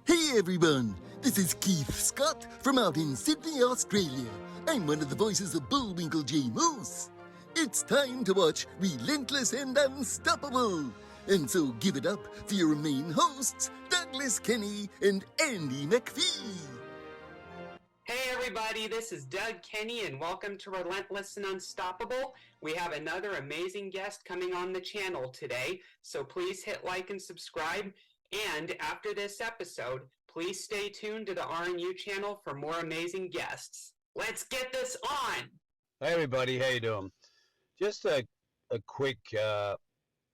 Hey everyone, this is Keith Scott from out in Sydney, Australia. I'm one of the voices of Bullwinkle J. Moose. It's time to watch Relentless and Unstoppable. And so give it up for your main hosts, Douglas Kenny and Andy McPhee. Hey everybody, this is Doug Kenny and welcome to Relentless and Unstoppable. We have another amazing guest coming on the channel today, so please hit like and subscribe. And after this episode, please stay tuned to the RNU channel for more amazing guests. Let's get this on! Hey everybody, how you doing? Just a quick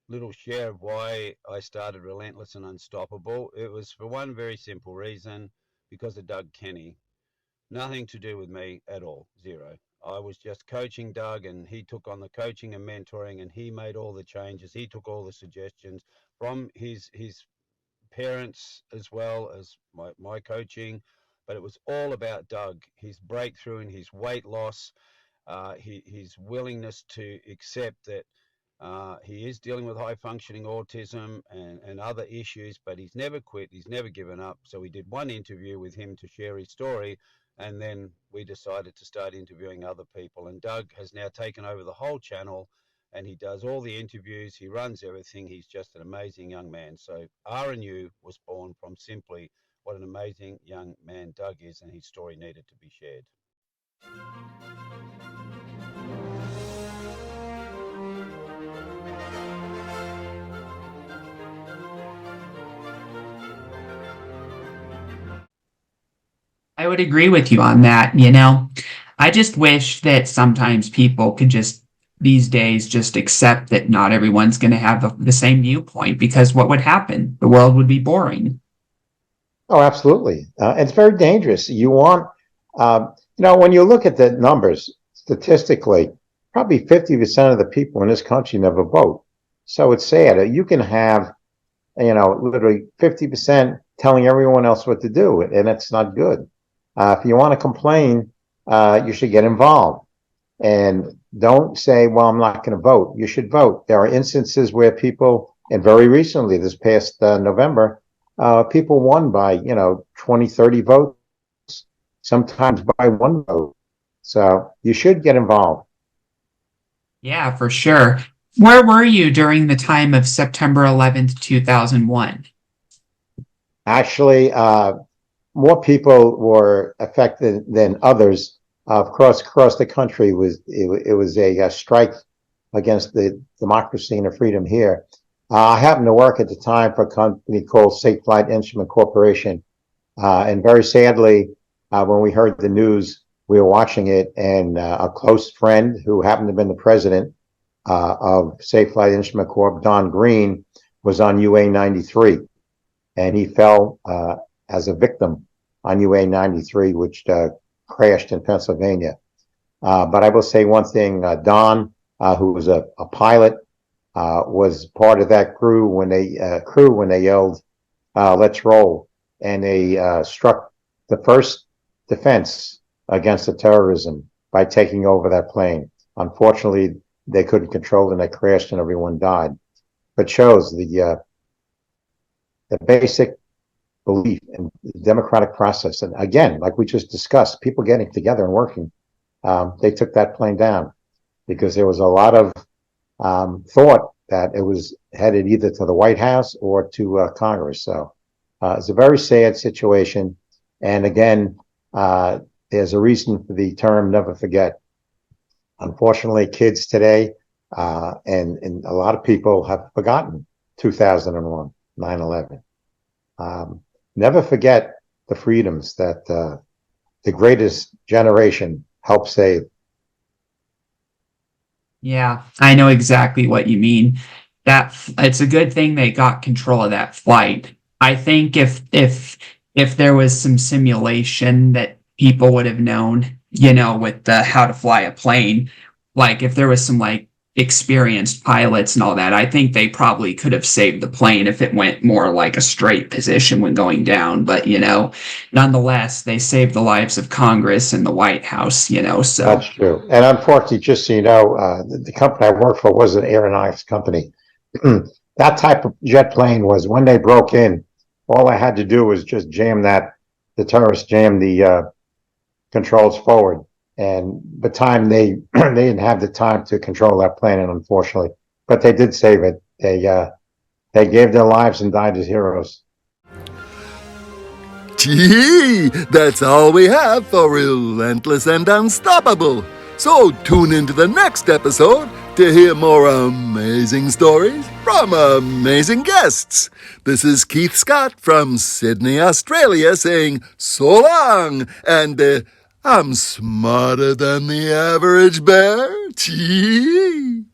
little share of why I started Relentless and Unstoppable. It was for one very simple reason, because of Doug Kenny. Nothing to do with me at all, zero. I was just coaching Doug, and he took on the coaching and mentoring, and he made all the changes. He took all the suggestions from his parents as well as my coaching, but it was all about Doug, his breakthrough and his weight loss, his willingness to accept that he is dealing with high functioning autism and other issues, but he's never quit, he's never given up. So we did one interview with him to share his story, and then we decided to start interviewing other people. And Doug has now taken over the whole channel, and he does all the interviews, he runs everything. He's just an amazing young man. So RNU was born from simply what an amazing young man Doug is, and his story needed to be shared. I would agree with you on that. I just wish that sometimes people could these days just accept that not everyone's going to have the same viewpoint, because what would happen? The world would be boring. Oh, absolutely. It's very dangerous. You want, when you look at the numbers statistically, probably 50% of the people in this country never vote. So it's sad. You can have, literally 50% telling everyone else what to do, and it's not good. If you want to complain, you should get involved. And don't say, well, I'm not going to vote. You should vote. There are instances where people, and very recently, this past November, people won by, 20, 30 votes, sometimes by one vote. So you should get involved. Yeah, for sure. Where were you during the time of September 11th, 2001? Actually, more people were affected than others. Across the country, it was a strike against the democracy and the freedom here. I happened to work at the time for a company called Safe Flight Instrument Corporation, and very sadly, when we heard the news, we were watching it, and a close friend who happened to have been the president of Safe Flight Instrument Corp, Don Green, was on UA 93, and he fell as a victim on UA 93, which crashed in Pennsylvania. But I will say one thing, Don, who was a pilot, was part of that crew when they yelled, let's roll. And they struck the first defense against the terrorism by taking over that plane. Unfortunately, they couldn't control it and they crashed and everyone died. But shows the basic belief in the democratic process. And again, like we just discussed, people getting together and working, they took that plane down because there was a lot of thought that it was headed either to the White House or to Congress. So it's a very sad situation. And again, there's a reason for the term never forget. Unfortunately, kids today and a lot of people have forgotten 2001, 9/11. Never forget the freedoms that the greatest generation helped save. Yeah, I know exactly what you mean. That it's a good thing they got control of that flight. I think if there was some simulation that people would have known, with the how to fly a plane, like if there was some experienced pilots and all that, I think they probably could have saved the plane if it went more like a straight position when going down. But, nonetheless, they saved the lives of Congress and the White House, so. That's true. And unfortunately, just so you know, the company I worked for was an aeronautics company. That type of jet plane was, when they broke in, all I had to do was just the terrorists jammed the controls forward. And the time they didn't have the time to control that plane, unfortunately, but they did save it. They gave their lives and died as heroes. Gee, that's all we have for Relentless and Unstoppable. So tune into the next episode to hear more amazing stories from amazing guests. This is Keith Scott from Sydney, Australia saying so long, and I'm smarter than the average bear. Gee.